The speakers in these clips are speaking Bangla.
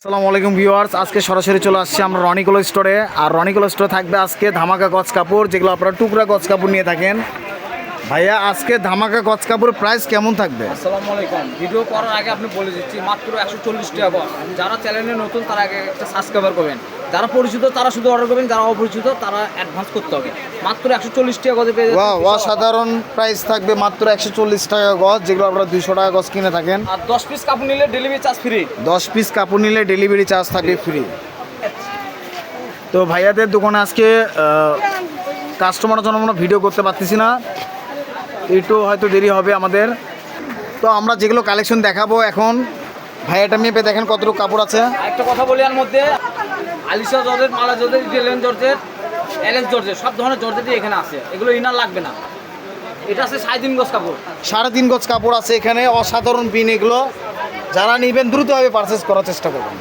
আসসালামু আলাইকুম ভিউয়ার্স, আজকে সরাসরি চলে আসছি আমরা রনিকোলো স্টোরে। আর রনিকোলো স্টোরে থাকবে আজকে ধামাকা গজ কাপড়, যেগুলো আপনারা টুকরা গজ কাপড় নিয়ে থাকেন। ভাইয়া, আজকে ধামাকা গজ কাপড়ের প্রাইস কেমন থাকবে? আসসালামু আলাইকুম। ভিডিও করার আগে আপনি বলে দিচ্ছি মাত্র 140 টাকা গজ। যারা চ্যানেলে নতুন তারা আগে একটা সাবস্ক্রাইবার করবেন, যারা পরিচিত তারা শুধু অর্ডার করবেন, যারা অপরিচিত তারা অ্যাডভান্স করতে হবে। মাত্র 140 টাকা গজে পেয়ে যাবেন। অসাধারণ প্রাইস থাকবে, মাত্র 140 টাকা গজ, যেগুলো আপনারা 200 টাকা গজ কিনে থাকেন। আর 10 পিস কাপড় নিলে ডেলিভারি চার্জ ফ্রি। 10 পিস কাপড় নিলে ডেলিভারি চার্জ থাকবে ফ্রি। তো ভাইয়াদের দোকানে আজকে কাস্টমারের জন্য আমরা ভিডিও করতে পারতেছি না, একটু হয়তো দেরি হবে আমাদের। তো আমরা যেগুলো কালেকশন দেখাবো এখন, ভাইয়াটা মেপে দেখেন কতটুকু কাপড় আছে। একটা কথা বলি এর মধ্যে, Alisha georgette, Mala georgette, Italian georgette, LS georgette, সব ধরনের জর্জেটই এখানে আছে। এগুলো ইনার লাগবে না। এটা আছে 3.5 গজ কাপড়। 3.5 গজ কাপড় আছে এখানে, অসাধারণ পিন এগুলো। যারা নেবেন দ্রুতভাবে পারচেস করার চেষ্টা করবেন।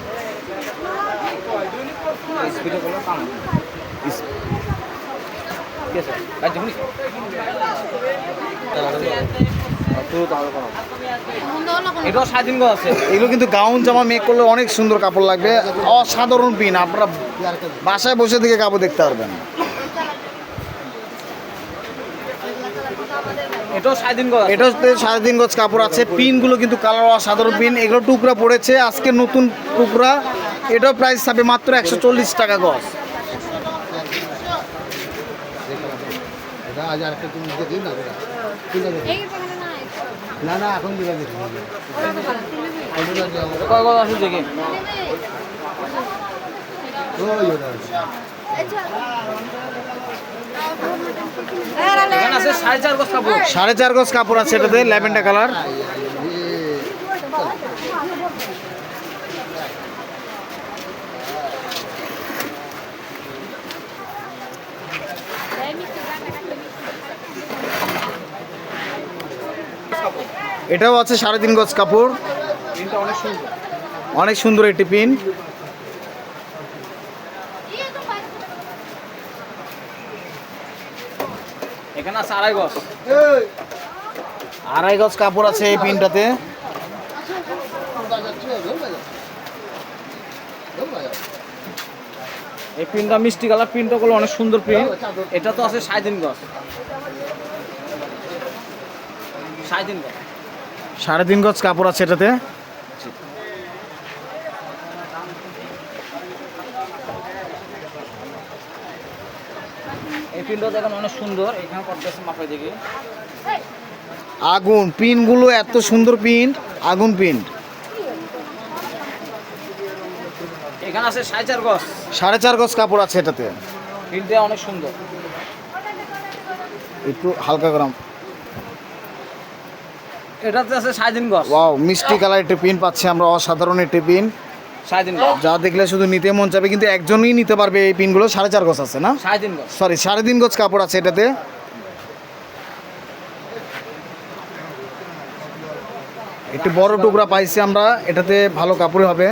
এটাও 3.5 গজ আছে। এগুলো কিন্তু গাউন জামা মেক করলে অনেক সুন্দর কাপড় লাগবে, অসাধারণ পিন। আপনারা বাসায় বসে থেকে কাপড় দেখতে পারবেন। এটাও 3.5 গজ। এটা 3.5 গজ কাপড় আছে। পিনগুলো কিন্তু কালার অসাধারণ পিন। এগুলো টুকরা পড়েছে আজকে, নতুন টুকরা। এটাও প্রাইস থাকবে মাত্র 140 টাকা গজ। না না এখন দিবা দেখি কয় গজ আছে দেখে? এখানে আছে 4.5 গজ কাপড়। 4.5 গজ কাপড় আছে এটাতে, ল্যাভেন্ডার কালার। এটাও আছে 3.5 গজ কাপড়। পিনটা অনেক সুন্দর। অনেক সুন্দর একটি পিন। এখানে আছে 2.5 গজ। 2.5 গজ কাপড় আছে এই পিনটাতে। এই পিনটা মিষ্টি কালার, পিনটা গুলো অনেক সুন্দর পিন। এটা তো আছে 3.5 গজ। 3.5 গজ। 3.5 গজ কাপড় আছে এটাতে। এই পিনটা দেখেন অনেক সুন্দর। এখানে করতেছে মাপে দেখি। আগুন পিনগুলো, এত সুন্দর পিন, আগুন পিন। এখানে আছে 4.5 গজ। 4.5 গজ কাপড় আছে এটাতে। পিনটা অনেক সুন্দর। একটু হালকা গরম। এটাতে আছে 3.5 গজ। ওয়াও, মিষ্টি কালার একটি পিন পাচ্ছি আমরা, অসাধারণ একটি পিন। 3.5 গজ। যা দেখলে শুধু নিতে মন চাবে, কিন্তু একজনই নিতে পারবে এই পিনগুলো। 4.5 গজ আছে না, 3.5 গজ। সরি 3.5 গজ কাপড় আছে এটাতে। একটু বড় টুকরা পাইছি আমরা, এটাতে ভালো কাপড় হবে।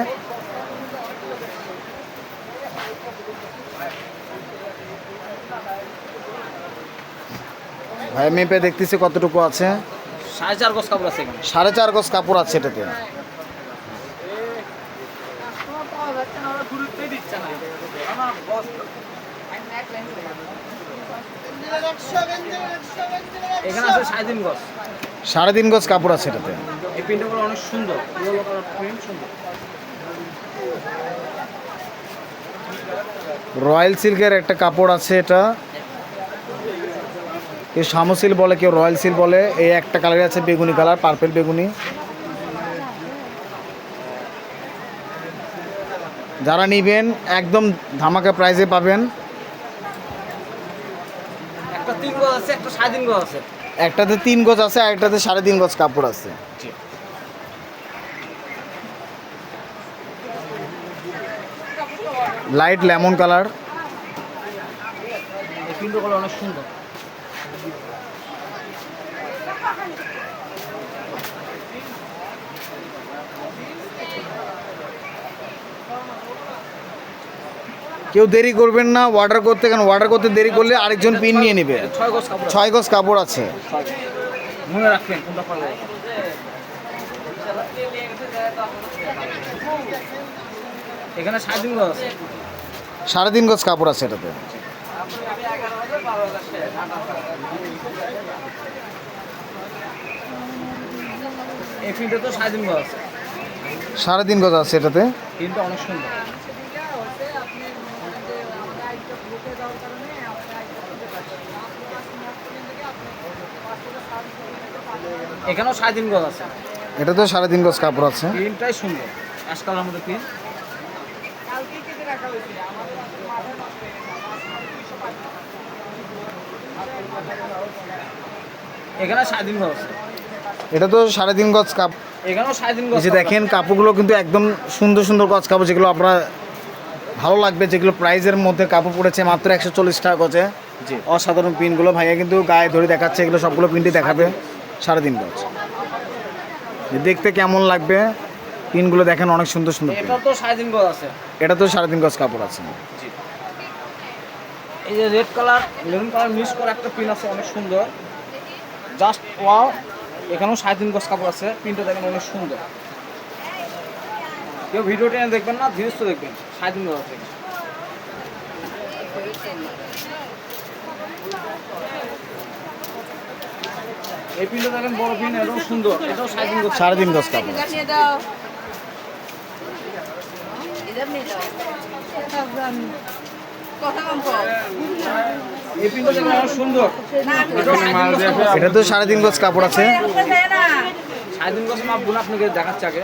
ভাই মেপে দেখতেছি কতটুকু আছে। 4.5 গজ কাপড় আছে এখানে। 4.5 গজ কাপড় আছে এটাতে। এখানে আছে 3.5 গজ। 3.5 গজ কাপড় আছে এটাতে। এই প্রিন্টগুলো অনেক সুন্দর। ইয়েলো কালার প্রিন্ট সুন্দর। রয়্যাল সিল্কের একটা কাপড় আছে এটা। কেউ শামু সিল্ক বলে, কেউ রয়্যাল সিল্ক বলে। এই একটা কালার আছে বেগুনি কালার, পার্পেল বেগুনি। যারা নেবেন একদম ধামাকা প্রাইসে পাবেন। একটা 3 গজ আছে, একটা 3.5 গজ আছে। একটাতে 3 গজ আছে, আর একটাতে 3.5 গজ কাপড় আছে। Light lemon colour. এই প্রিন্টগুলো অনেক সুন্দর। কেউ দেরি করবেন না অর্ডার করতে, কারণ অর্ডার করতে দেরি করলে আরেকজন পিন নিয়ে নেবে। 6 গজ কাপড়। 6 গজ কাপড় আছে। মনে রাখবেন কোনটা পারলে। এখানে 3.5 গজ আছে। 3.5 গজ কাপড় আছে এটাতে। এই প্রিন্টে তো 3.5 গজ আছে। 3.5 গজ আছে এটাতে। প্রিন্টটা অনেক সুন্দর। এখানেও 3.5 গজ আছে। এটাতেও 3.5 গজ কাপড় আছে। প্রিন্টটাই সুন্দর, অ্যাশ কালার মধ্যে প্রিন্ট। এখানে 3.5 গজ আছে। এটা তো 3.5 গজ কাপড়। এখানেও 3.5 গজ। এই যে দেখেন কাপড়গুলো কিন্তু একদম সুন্দর সুন্দর গজ কাপড়, যেগুলো আপনার ভালো লাগবে, যেগুলো প্রাইজের মধ্যে কাপড় পড়েছে মাত্র 140 টাকা গজে। জি। অসাধারণ পিনগুলো ভাইয়া কিন্তু গায়ে ধরে দেখাচ্ছে, এগুলো সবগুলো পিনটি দেখাবে 3.5 গজ। দেখতে কেমন লাগবে পিনগুলো দেখেন, অনেক সুন্দর সুন্দর pin। এটা তো 3.5 গজ আছে। এটা তো 3.5 গজ কাপড় আছে। জি। এই যে red colour maroon colour mix করা একটা পিন আছে, অনেক সুন্দর, জাস্ট ওয়াও। এখানেও 3.5 গজ কাপড় আছে, পিনটা দেখেন অনেক সুন্দর। কেউ ভিডিও টেনে দেখবেন না, জিনিস তো দেখবেন। 3.5 গজ আছে। এই পিনটা দেখেন বড় পিন, এটাও সুন্দর, এটাও 3.5 গজ। 3.5 গজ কাপড় আছে। নিয়ে দাও এদের নিয়ে দাও কথা কম কর এই পিনটা দেখেন অনেক সুন্দর, এটাও 3.5 গজ কাপড়। এটা তো 3.5 গজ কাপড় আছে। 3.5 গজ মাপ বোন আপনাকে দেখাচ্ছে আগে।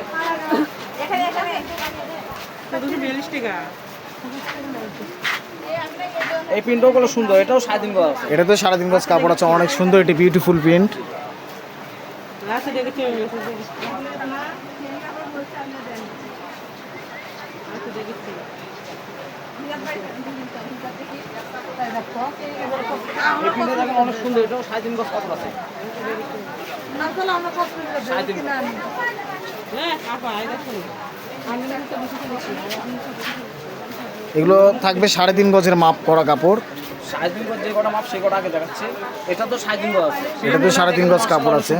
এখানে এখানে এই প্রিন্টটাও বলে সুন্দর, এটাও 3.5 গজ আছে। এটা তো 3.5 গজ কাপড় আছে, অনেক সুন্দর, এটি বিউটিফুল প্রিন্ট। এই প্রিন্টটা দেখেন অনেক সুন্দর, এটাও 3.5 গজ কাপড় আছে। 3.5 গজ। এগুলো থাকবে 3.5 গজের মাপ করা কাপড়। 3.5 গজ যে কটা মাপ সে কটা আগে দেখাচ্ছে। এটা তো 3.5 গজ আছে। এটা তো 3.5 গজ কাপড় আছে।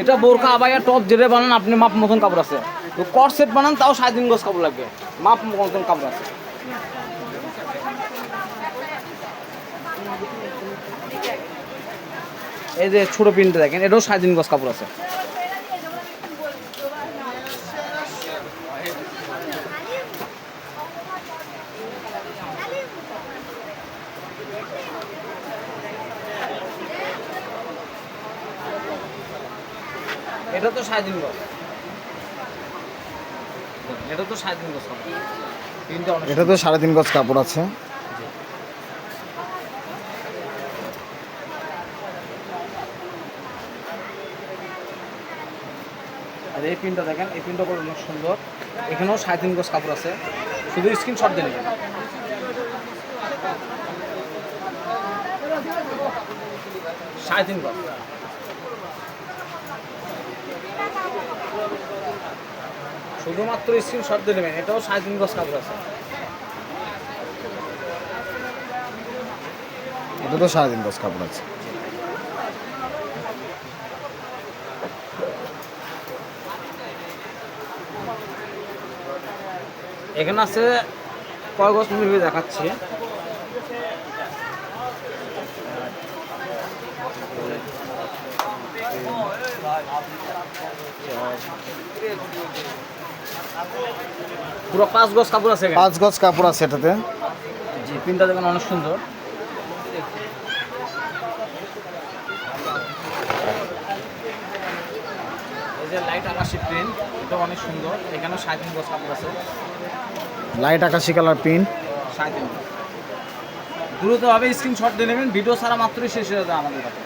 এটা বোরকা আবায়া টপ যেটা বানান আপনি মাপ মতন কাপড় আছে। তো কট সেট বানান তাও 3.5 গজ কাপড় লাগবে, মাপ মতন কাপড় আছে। এই যে ছোট প্রিন্টটা দেখেন, এটাও 3.5 গজ কাপড় আছে। এটা তো 3.5 গজ। এটা তো 3.5 গজ কাপড়। প্রিন্টটা অনেক এটা তো 3.5 গজ কাপড় আছে। আর এই প্রিন্টটা দেখেন, এই প্রিন্টটা করে অনেক সুন্দর। এখানেও 3.5 গজ কাপড় আছে, শুধু স্ক্রিনশট দিয়ে নেবেন। সাড়ে তিন গজ। শুধুমাত্র স্ক্রিনশট দিয়ে নেবেন, এটাও 3.5 গজ কাপড় আছে। এটা তো 3.5 গজ কাপড় আছে। এখানে আছে কয় গজ মিলিয়ে দেখাচ্ছি। পুরো 5 গজ কাপড় আছে এখানে। 5 গজ কাপড় আছে এটাতে। জি, প্রিন্টটা দেখুন অনেক সুন্দর। এই যে লাইট আকাশি প্রিন্ট, এটা অনেক সুন্দর। এখানে 3.5 গজ কাপড় আছে। লাইট আকাশি কালার প্রিন্ট। 3.5 গজ। দ্রুতভাবে স্ক্রিনশট দিয়ে নেবেন, ভিডিও ছাড়া মাত্রই শেষ হয়ে যাবে আমাদের কাছে।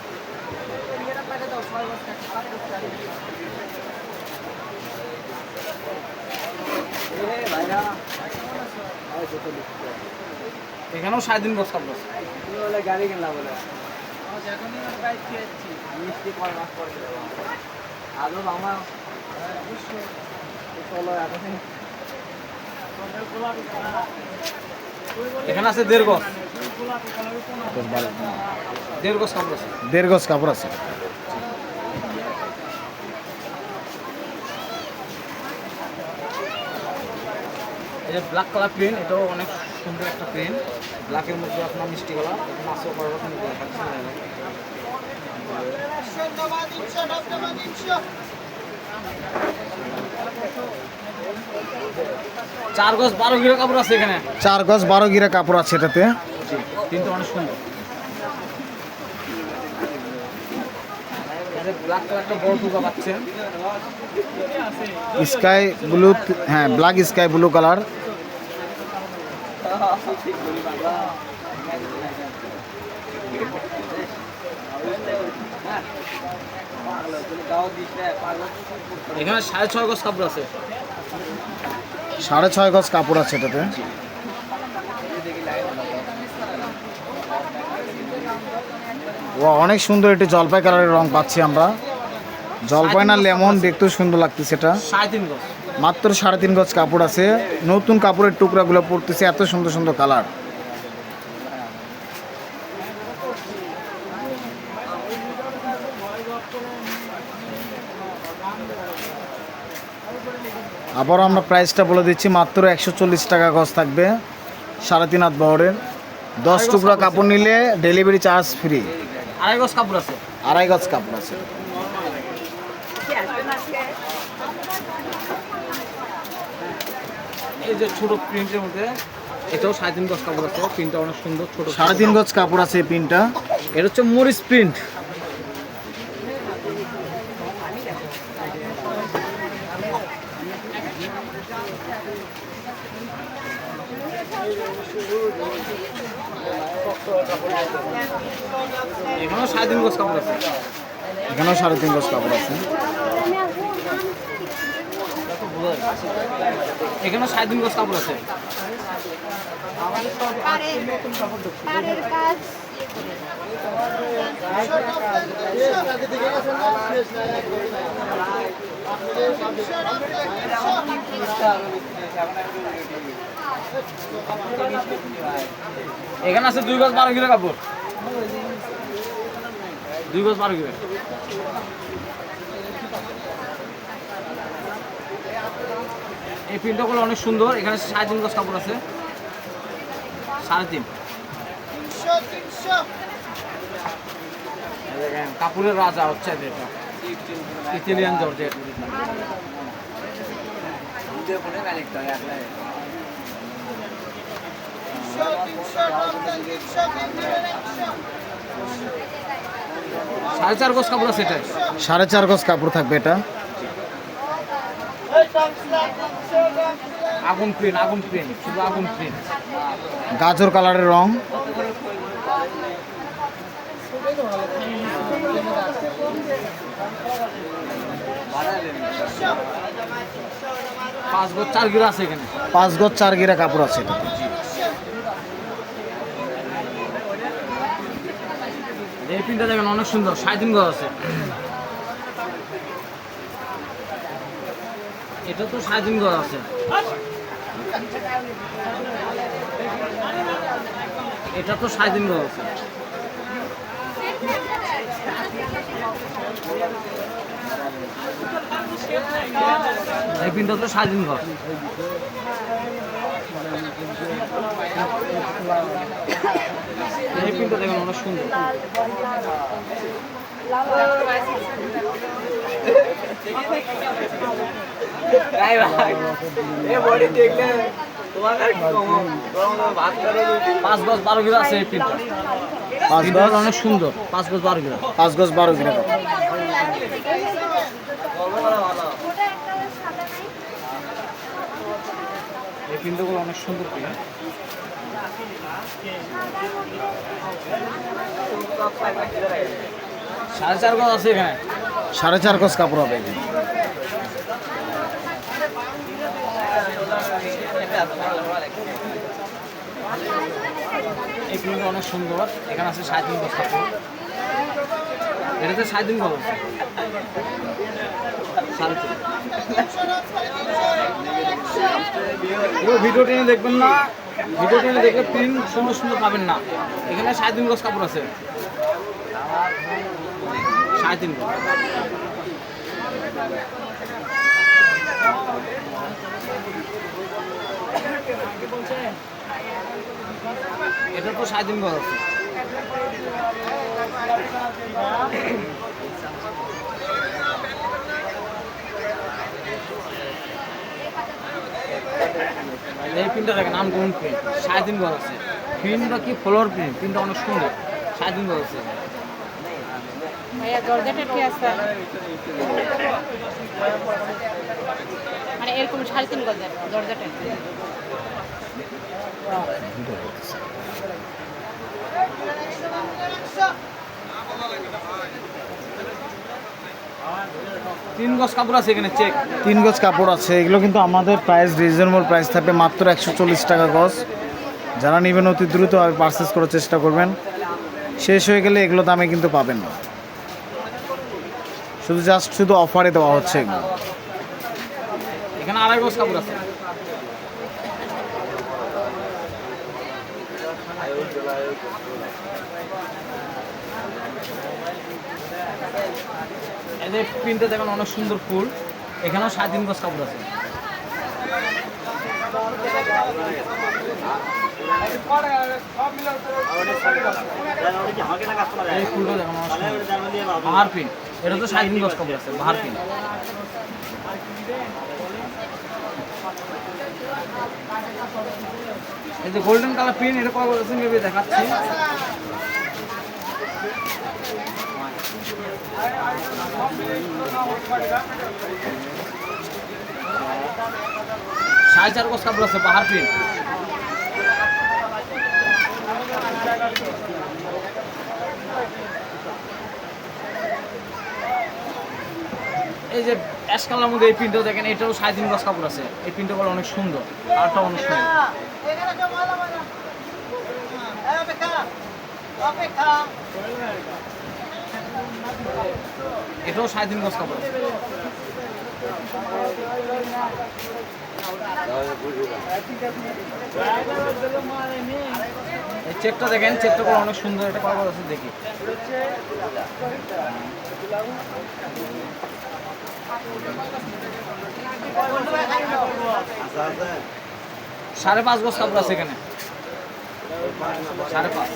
এখানেও 3.5 গজ কাপড় আছে। গাড়ি কিনলাম বলে এখানে আছে 1.5 গজ। 1.5 গজ কাপড় আছে। 1.5 গজ কাপড় আছে। এই যে ব্ল্যাক কালার প্রিন্ট, এটাও অনেক সুন্দর একটা প্রিন্ট। ব্ল্যাকের মধ্যে আপনার মিষ্টি কালার, মাছও করার কথা চার গজ 12 গিরা কাপড় আছে এখানে। 4 গজ 12 গিরা কাপড় আছে এটাতে। প্রিন্টটা অনেক সুন্দর। ব্ল্যাক কালার একটা বড় টুকা পাচ্ছেন, স্কাই ব্লু, হ্যাঁ ব্ল্যাক স্কাই ব্লু কালার। এখানে 6.5 গজ কাপড় আছে। 6.5 গজ কাপড় আছে এটাতে। ও অনেক সুন্দর, একটি জলপাই কালারের রং পাচ্ছি আমরা। জলপাই না লেমন, দেখতেও সুন্দর লাগতেছে এটা। 3.5 গজ। মাত্র 3.5 গজ কাপড় আছে। নতুন কাপড়ের টুকরাগুলো পড়তেছে, এত সুন্দর সুন্দর কালার। আবার আমরা প্রাইসটা বলে দিচ্ছি, মাত্র 140 টাকা গজ থাকবে, 3.5 হাত বহরের। 10 টুকরা কাপড় নিলে ডেলিভারি চার্জ ফ্রি। 2.5 গজ কাপড় আছে। 2.5 গজ কাপড় আছে। এই যে ছোট প্রিন্টের মধ্যে, এটাও 3.5 গজ কাপড় আছে। প্রিন্টটা অনেক সুন্দর, ছোট 3.5 গজ কাপড় আছে এই পিনটা। এটা হচ্ছে মরিচ প্রিন্ট। এখানেও 3.5 গজ কাপড় আছে। এখানেও 3.5 গজ কাপড় আছে। এখানেও 3.5 গজ কাপড় আছে। পাড়ের কাজ এখানে আছে 2 গজ 12 গিরা কাপড়। 2 গজ 12 গিরা। এই প্রিন্টগুলো অনেক সুন্দর। এখানে 3.5 গজ কাপড় আছে। 3.5। দেখেন কাপড়ের রাজা হচ্ছে এটা, ইতালিয়ান জর্জেট। সাড়ে 4 গজ কাপড় আছে এটা। 4.5 গজ কাপড় থাকবে এটা। আগুন প্রিন্ট, আগুন প্রিন্ট, শুধু আগুন প্রিন্ট। গাজর কালারের রং। পাঁচ গজ 4 গিরা আছে এখানে। 5 গজ 4 গিরা কাপড় আছে এটা। এই প্রিন্টটা দেখেন অনেক সুন্দর, 3.5 গজ আছে। এটা তো 3.5 গজ আছে। এটা তো 3.5 গজ আছে। এই প্রিন্টটা তো 3.5 গজ। এই প্রিন্টটা দেখেন অনেক সুন্দর। পাঁচ গজ 12 গিরা আছে এই প্রিন্টটা। 5 গজ অনেক সুন্দর। 5 গজ 12 গিরা। 5 গজ 12 গিরা কাপড়। এই প্রিন্টগুলো অনেক সুন্দর প্রিন্ট। 4.5 গজ আছে এখানে। 4.5 গজ কাপড় হবে এখানে। এই প্রিন্টটা অনেক সুন্দর। এখানে আছে 3.5 গজ কাপড়। এটাতে 3.5 গজ আছে। 3.5। ভিডিও টেনে দেখবেন না, ভিডিও টেনে দেখলে প্রিন্ট সুন্দর সুন্দর পাবেন না। এখানে 3.5 গজ কাপড় আছে। 3.5 গজ। এটা তো 3.5 গজ আছে। এই প্রিন্টটা দেখেন আনকমন প্রিন্ট, 3.5 গজ আছে। প্রিন্টটা কি ফ্লোর প্রিন্ট, প্রিন্টটা অনেক সুন্দর, 3.5 গজ আছে। ভাইয়া জর্জেটের কি আছে? মানে এরকম 3.5 গজের জর্জেটের। তিন গজ কাপড় আছে এখানে, চেক 3 গজ কাপড় আছে। এগুলো কিন্তু আমাদের প্রাইস রিজনেবল প্রাইস থাকবে মাত্র 140 টাকা গজ। যারা নেবেন অতি দ্রুত পারচেস করার চেষ্টা করবেন, শেষ হয়ে গেলে এগুলো দামে কিন্তু পাবেন না। শুধু অফারে দেওয়া হচ্ছে এগুলো। এখানে 2.5 গজ কাপড় আছে। এদের প্রিন্টটা দেখুন অনেক সুন্দর ফুল। এখানেও 3.5 গজ কাপড় আছে। এই ফুলটা দেখুন বাহার প্রিন্ট, এটা তো 3.5 গজ কাপড় আছে, বাহার প্রিন্ট। এই যে গোল্ডেন কালার প্রিন্ট, এটা কত আছে আমি দেখাচ্ছি। সাড়ে 4 গজ কাপড় আছে, বাহার প্রিন্ট। এই যে অ্যাশ কালার মধ্যে এই প্রিন্টও দেখেন, এটাও 3.5 গজ কাপড় আছে। এই প্রিন্টটা বলে অনেক সুন্দর, কালারটা অনেক সুন্দর। এটাও 3.5 গজ কাপড় আছে। এই চেকটা দেখেন, চেকটা করে অনেক সুন্দর, এটা কত আছে দেখি। সাড়ে 5 গজ কাপড় আছে এখানে, 5.5।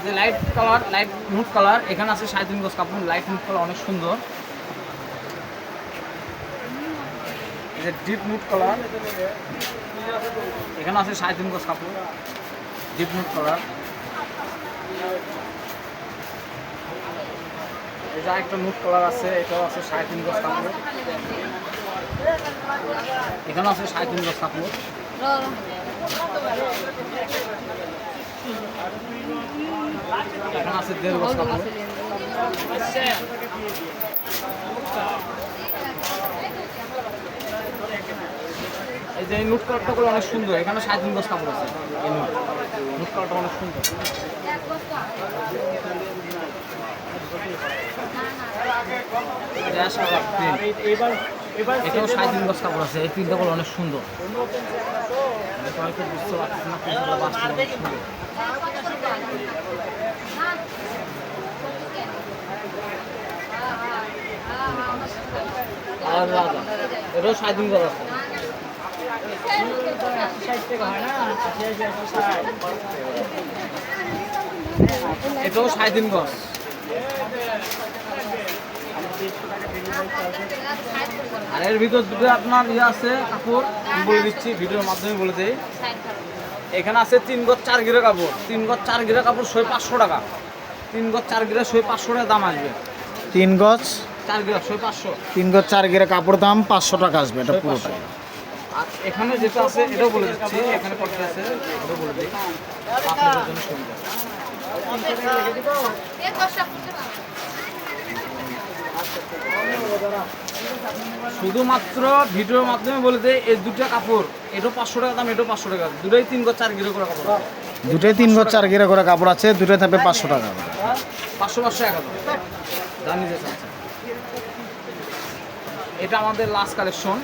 যে লাইট কালার, লাইট নুট কালার, এখানে আছে 3.5 গজ কাপড়। লাইট নুট কালার অনেক সুন্দর। এই যে ডিপ নুট কালার, এখানে আছে 3.5 গজ কাপড়, ডিপ নুট কালার। এই যে একটা নুট কালার আছে, এটাও আছে 3.5 গজ কাপড়। এখানে আছে 3.5 গজ কাপড়। এখানে আছে 1.5 গজ কাপড়। এই যে নুট কালারটা করে অনেক সুন্দর, এখানে 3.5 গজ কাপড় আছে। এই নুট কালারটা অনেক সুন্দর। এটাও 3.5 গজ কাপড় আছে। এই প্রিন্টটা গুলো অনেক সুন্দর, হয়তো বুঝতে পারছি না, প্রিন্টগুলো বাস্তবে অনেক সুন্দর। আর রাজা, এটাও 3.5 গজ আছে। এটাও 3.5 গজ। আর এর ভিতর দুটো আপনার ইয়ে আছে কাপড়, আমি বলে দিচ্ছি, ভিডিওর মাধ্যমে বলে দিই। এখানে আছে 3 গজ 4 গিরা কাপড়। 3 গজ 4 গিরা কাপড় 500 টাকা। 3 গজ 4 গিরা 500 টাকা দাম আসবে। 3 গজ 4 গিরা 500। 3 গজ 4 গিরা কাপড় দাম 500 টাকা আসবে এটা পুরোটা। আর এখানে যেটা আছে এটাও বলে দিচ্ছি, এখানে কত আছে এটাও বলে দিই, আপনাদের জন্য সুবিধা। শুধুমাত্র ভিডিওর মাধ্যমে বলে দেয়, এই দুটো কাপড়, এটাও 500 টাকা দাম, এটাও 500 টাকা, দুটোই 3 গজ 4 গিরা করে কাপড়। দুটোই 3 গজ 4 গিরা করে কাপড় আছে, দুটোই থাকবে 500 টাকা। 500 500 দাম নিতে চাচ্ছে। এটা আমাদের লাস্ট কালেকশন।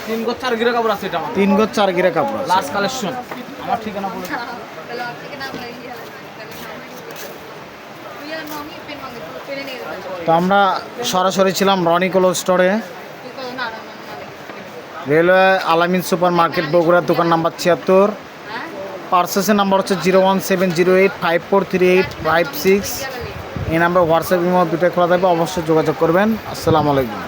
তিন গজ 4 গিরা কাপড় আছে, এটা আমাদের 3 গজ 4 গিরা কাপড় আছে। লাস্ট কালেকশন আমার ঠিকানা বলে দিচ্ছি। তো আমরা সরাসরি ছিলাম রনি ক্লোথ স্টোরে, রেলওয়ে আলামিন সুপার মার্কেট বগুড়ার দোকান নাম্বার 76। পার্সেসের নাম্বার হচ্ছে 01708543856। এই নাম্বার হোয়াটসঅ্যাপ ইমো দুটোই খোলা থাকবে, অবশ্যই যোগাযোগ করবেন। আসসালামু আলাইকুম।